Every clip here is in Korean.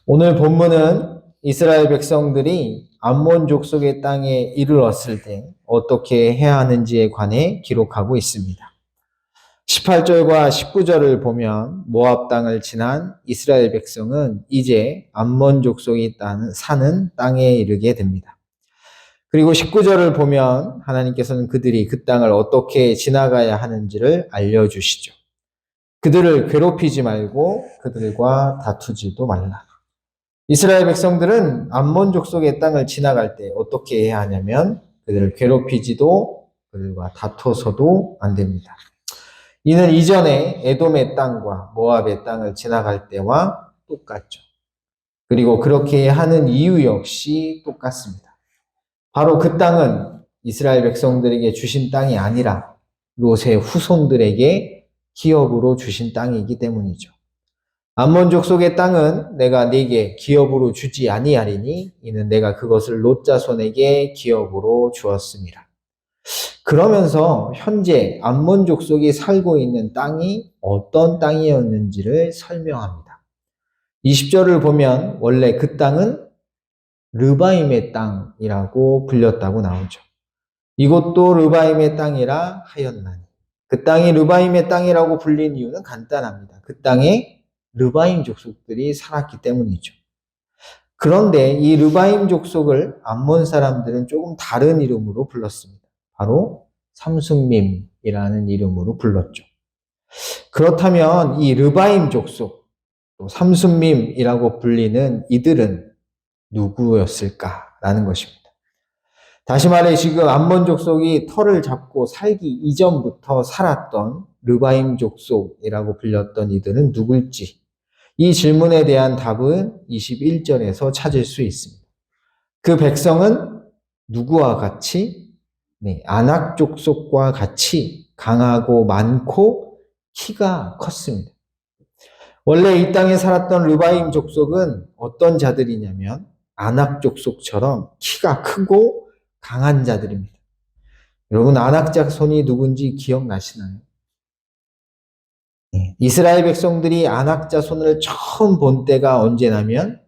오늘 본문은 이스라엘 백성들이 암몬 족속의 땅에 이르렀을 때 어떻게 해야 하는지에 관해 기록하고 있습니다. 18절과 19절을 보면 모압 땅을 지난 이스라엘 백성은 이제 암몬 족속이 사는 땅에 이르게 됩니다. 그리고 19절을 보면 하나님께서는 그들이 그 땅을 어떻게 지나가야 하는지를 알려주시죠. 그들을 괴롭히지 말고 그들과 다투지도 말라. 이스라엘 백성들은 암몬 족속의 땅을 지나갈 때 어떻게 해야 하냐면 그들을 괴롭히지도 그들과 다퉈서도 안 됩니다. 이는 이전에 에돔의 땅과 모압의 땅을 지나갈 때와 똑같죠. 그리고 그렇게 하는 이유 역시 똑같습니다. 바로 그 땅은 이스라엘 백성들에게 주신 땅이 아니라 롯의 후손들에게 기업으로 주신 땅이기 때문이죠. 암몬 족속의 땅은 내가 네게 기업으로 주지 아니하리니 이는 내가 그것을 롯 자손에게 기업으로 주었습니다. 그러면서 현재 암몬 족속이 살고 있는 땅이 어떤 땅이었는지를 설명합니다. 20절을 보면 원래 그 땅은 르바임의 땅이라고 불렸다고 나오죠. 이곳도 르바임의 땅이라 하였나니. 그 땅이 르바임의 땅이라고 불린 이유는 간단합니다. 그 땅에 르바임 족속들이 살았기 때문이죠. 그런데 이 르바임 족속을 암몬 사람들은 조금 다른 이름으로 불렀습니다. 바로 삼순밈이라는 이름으로 불렀죠. 그렇다면 이 르바임 족속, 또 삼순밈이라고 불리는 이들은 누구였을까라는 것입니다. 다시 말해 지금 암몬 족속이 터를 잡고 살기 이전부터 살았던 르바임 족속이라고 불렸던 이들은 누굴지 이 질문에 대한 답은 21절에서 찾을 수 있습니다. 그 백성은 누구와 같이? 아낙 족속과 같이 강하고 많고 키가 컸습니다. 원래 이 땅에 살았던 르바임 족속은 어떤 자들이냐면 아낙 족속처럼 키가 크고 강한 자들입니다. 여러분 아낙 자손이 누군지 기억나시나요? 이스라엘 백성들이 아낙 자손을 처음 본 때가 언제냐면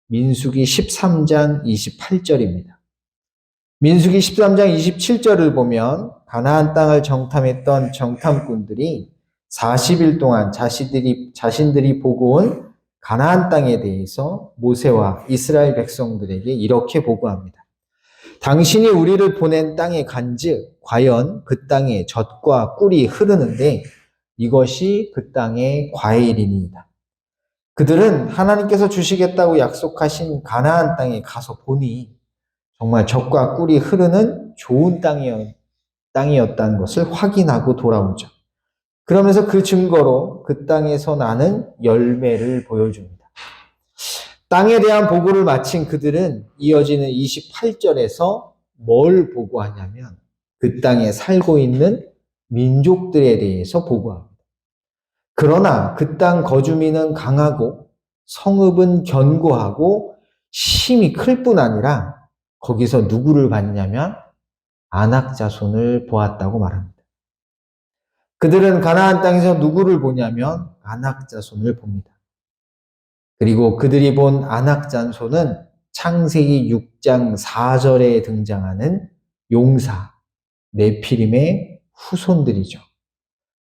민수기 13장 28절입니다. 민수기 13장 27절을 보면 가나안 땅을 정탐했던 정탐꾼들이 40일 동안 자신들이 보고 온 가나안 땅에 대해서 모세와 이스라엘 백성들에게 이렇게 보고합니다. 당신이 우리를 보낸 땅에 간즉 과연 그 땅에 젖과 꿀이 흐르는데 이것이 그 땅의 과일이니이다. 그들은 하나님께서 주시겠다고 약속하신 가나안 땅에 가서 보니 정말 젖과 꿀이 흐르는 좋은 땅이었다는 것을 확인하고 돌아오죠. 그러면서 그 증거로 그 땅에서 나는 열매를 보여줍니다. 땅에 대한 보고를 마친 그들은 이어지는 28절에서 뭘 보고하냐면 그 땅에 살고 있는 민족들에 대해서 보고합니다. 그러나 그 땅 거주민은 강하고 성읍은 견고하고 힘이 클 뿐 아니라 거기서 누구를 봤냐면 아낙 자손을 보았다고 말합니다. 그들은 가나안 땅에서 누구를 보냐면 아낙 자손을 봅니다. 그리고 그들이 본 아낙 자손은 창세기 6장 4절에 등장하는 용사 네피림의 후손들이죠.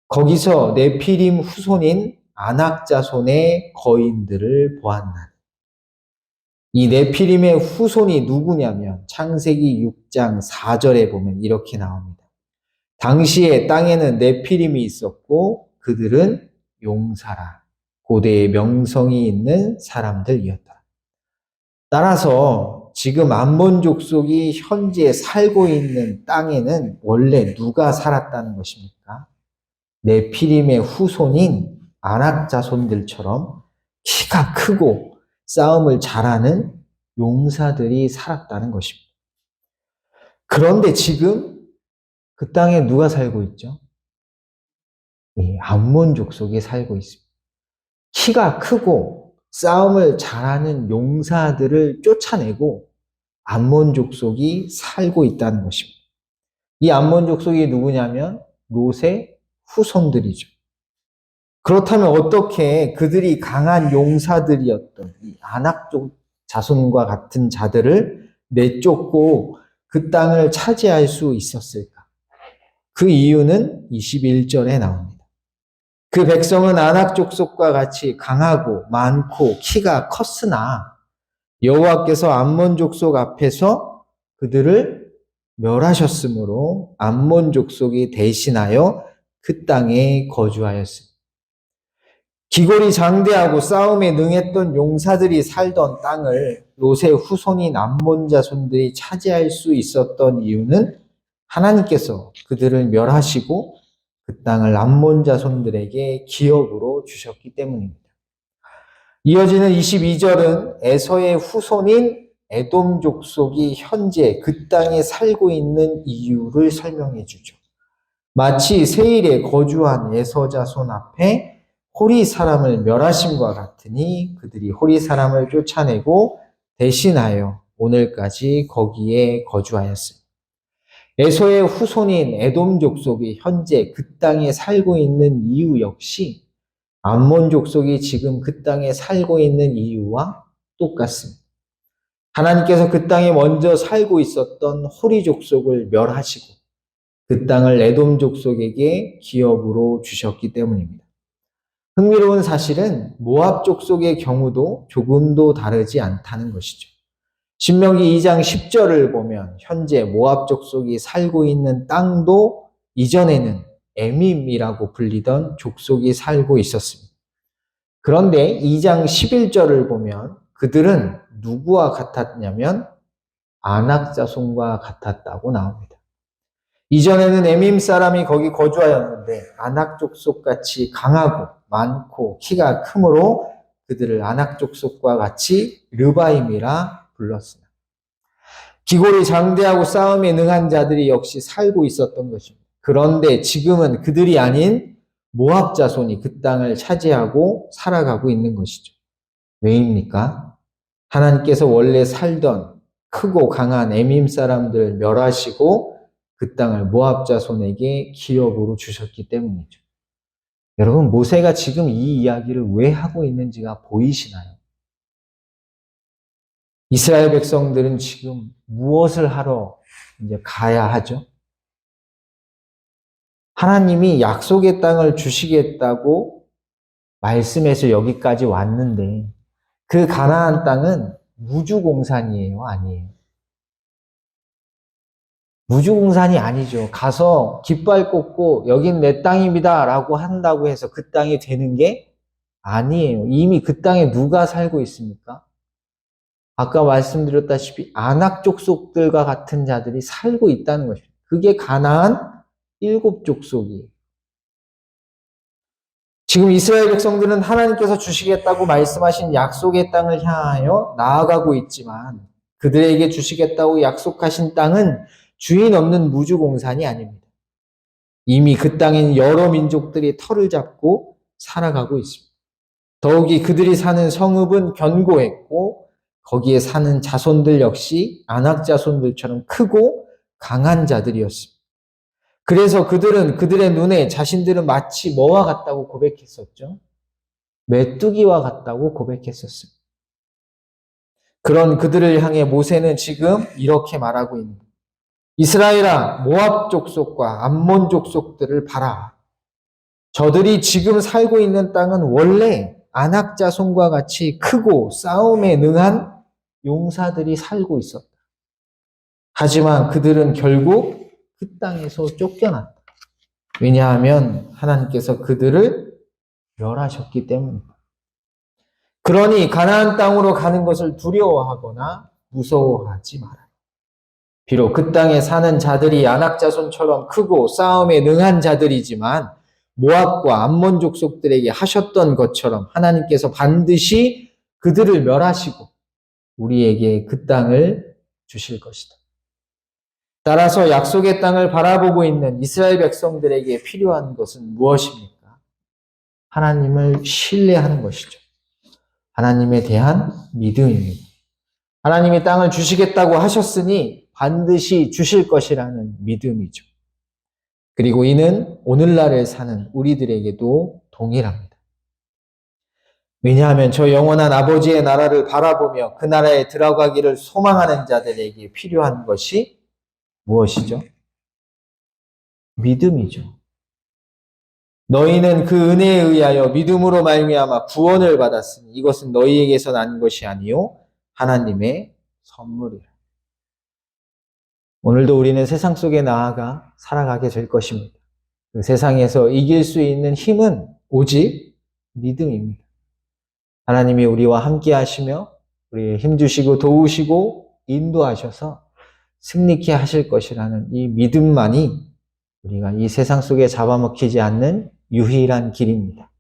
거기서 네피림 후손인 아낙 자손의 거인들을 보았나니. 이 네피림의 후손이 누구냐면 창세기 6장 4절에 보면 이렇게 나옵니다. 당시에 땅에는 네피림이 있었고 그들은 용사라. 고대의 명성이 있는 사람들이었다. 따라서 지금 암몬 족속이 현재 살고 있는 땅에는 원래 누가 살았다는 것입니까? 네피림의 후손인 아낙 자손들처럼 키가 크고 싸움을 잘하는 용사들이 살았다는 것입니다. 그런데 지금 그 땅에 누가 살고 있죠? 암몬 족속이 살고 있습니다. 키가 크고 싸움을 잘하는 용사들을 쫓아내고 암몬 족속이 살고 있다는 것입니다. 이 암몬 족속이 누구냐면 롯의 후손들이죠. 그렇다면 어떻게 그들이 강한 용사들이었던 이 아낙족 자손과 같은 자들을 내쫓고 그 땅을 차지할 수 있었을까? 그 이유는 21절에 나옵니다. 그 백성은 아낙 족속과 같이 강하고 많고 키가 컸으나 여호와께서 암몬 족속 앞에서 그들을 멸하셨으므로 암몬 족속이 대신하여 그 땅에 거주하였습니다. 기골이 장대하고 싸움에 능했던 용사들이 살던 땅을 롯의 후손인 암몬 자손들이 차지할 수 있었던 이유는 하나님께서 그들을 멸하시고 그 땅을 암몬 자손들에게 기업으로 주셨기 때문입니다. 이어지는 22절은 에서의 후손인 에돔 족속이 현재 그 땅에 살고 있는 이유를 설명해 주죠. 마치 세일에 거주한 에서 자손 앞에 호리 사람을 멸하심과 같으니 그들이 호리 사람을 쫓아내고 대신하여 오늘까지 거기에 거주하였습니다. 에서의 후손인 에돔 족속이 현재 그 땅에 살고 있는 이유 역시 암몬 족속이 지금 그 땅에 살고 있는 이유와 똑같습니다. 하나님께서 그 땅에 먼저 살고 있었던 호리 족속을 멸하시고 그 땅을 에돔 족속에게 기업으로 주셨기 때문입니다. 흥미로운 사실은 모압 족속의 경우도 조금도 다르지 않다는 것이죠. 신명기 2장 10절을 보면 현재 모압 족속이 살고 있는 땅도 이전에는 에밈이라고 불리던 족속이 살고 있었습니다. 그런데 2장 11절을 보면 그들은 누구와 같았냐면 아낙 자손과 같았다고 나옵니다. 이전에는 에밈 사람이 거기 거주하였는데 아낙 족속같이 강하고 많고 키가 크므로 그들을 아낙 족속과 같이 르바임이라 불렀으나 기골이 장대하고 싸움에 능한 자들이 역시 살고 있었던 것입니다. 그런데 지금은 그들이 아닌 모압 자손이 그 땅을 차지하고 살아가고 있는 것이죠. 왜입니까? 하나님께서 원래 살던 크고 강한 에밈 사람들을 멸하시고 그 땅을 모압 자손에게 기업으로 주셨기 때문이죠. 여러분, 모세가 지금 이 이야기를 왜 하고 있는지가 보이시나요? 이스라엘 백성들은 지금 무엇을 하러 이제 가야 하죠? 하나님이 약속의 땅을 주시겠다고 말씀해서 여기까지 왔는데 그 가나안 땅은 무주공산이에요, 아니에요? 무주공산이 아니죠. 가서 깃발 꽂고 여긴 내 땅입니다 라고 한다고 해서 그 땅이 되는 게 아니에요. 이미 그 땅에 누가 살고 있습니까? 아까 말씀드렸다시피 아낙 족속들과 같은 자들이 살고 있다는 것입니다. 그게 가나안 7족속이에요. 지금 이스라엘 백성들은 하나님께서 주시겠다고 말씀하신 약속의 땅을 향하여 나아가고 있지만 그들에게 주시겠다고 약속하신 땅은 주인 없는 무주공산이 아닙니다. 이미 그 땅엔 여러 민족들이 터를 잡고 살아가고 있습니다. 더욱이 그들이 사는 성읍은 견고했고 거기에 사는 자손들 역시 아낙 자손들처럼 크고 강한 자들이었습니다. 그래서 그들은 그들의 눈에 자신들은 마치 뭐와 같다고 고백했었죠? 메뚜기와 같다고 고백했었습니다. 그런 그들을 향해 모세는 지금 이렇게 말하고 있습니다. 이스라엘아, 모압 족속과 암몬 족속들을 봐라. 저들이 지금 살고 있는 땅은 원래 아낙 자손과 같이 크고 싸움에 능한 용사들이 살고 있었다. 하지만 그들은 결국 그 땅에서 쫓겨났다. 왜냐하면 하나님께서 그들을 멸하셨기 때문입니다. 그러니 가나안 땅으로 가는 것을 두려워하거나 무서워하지 마라. 비록 그 땅에 사는 자들이 아낙 자손처럼 크고 싸움에 능한 자들이지만 모압과 암몬 족속들에게 하셨던 것처럼 하나님께서 반드시 그들을 멸하시고 우리에게 그 땅을 주실 것이다. 따라서 약속의 땅을 바라보고 있는 이스라엘 백성들에게 필요한 것은 무엇입니까? 하나님을 신뢰하는 것이죠. 하나님에 대한 믿음입니다. 하나님이 땅을 주시겠다고 하셨으니 반드시 주실 것이라는 믿음이죠. 그리고 이는 오늘날에 사는 우리들에게도 동일합니다. 왜냐하면 저 영원한 아버지의 나라를 바라보며 그 나라에 들어가기를 소망하는 자들에게 필요한 것이 무엇이죠? 믿음이죠. 너희는 그 은혜에 의하여 믿음으로 말미암아 구원을 받았으니 이것은 너희에게서 난 것이 아니요 하나님의 선물이라. 오늘도 우리는 세상 속에 나아가 살아가게 될 것입니다. 그 세상에서 이길 수 있는 힘은 오직 믿음입니다. 하나님이 우리와 함께 하시며 우리 힘주시고 도우시고 인도하셔서 승리케 하실 것이라는 이 믿음만이 우리가 이 세상 속에 잡아먹히지 않는 유일한 길입니다.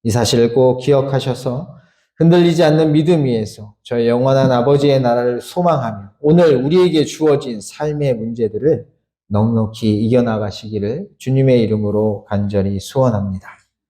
이 사실을 꼭 기억하셔서 흔들리지 않는 믿음 위에서 저의 영원한 아버지의 나라를 소망하며 오늘 우리에게 주어진 삶의 문제들을 넉넉히 이겨나가시기를 주님의 이름으로 간절히 소원합니다.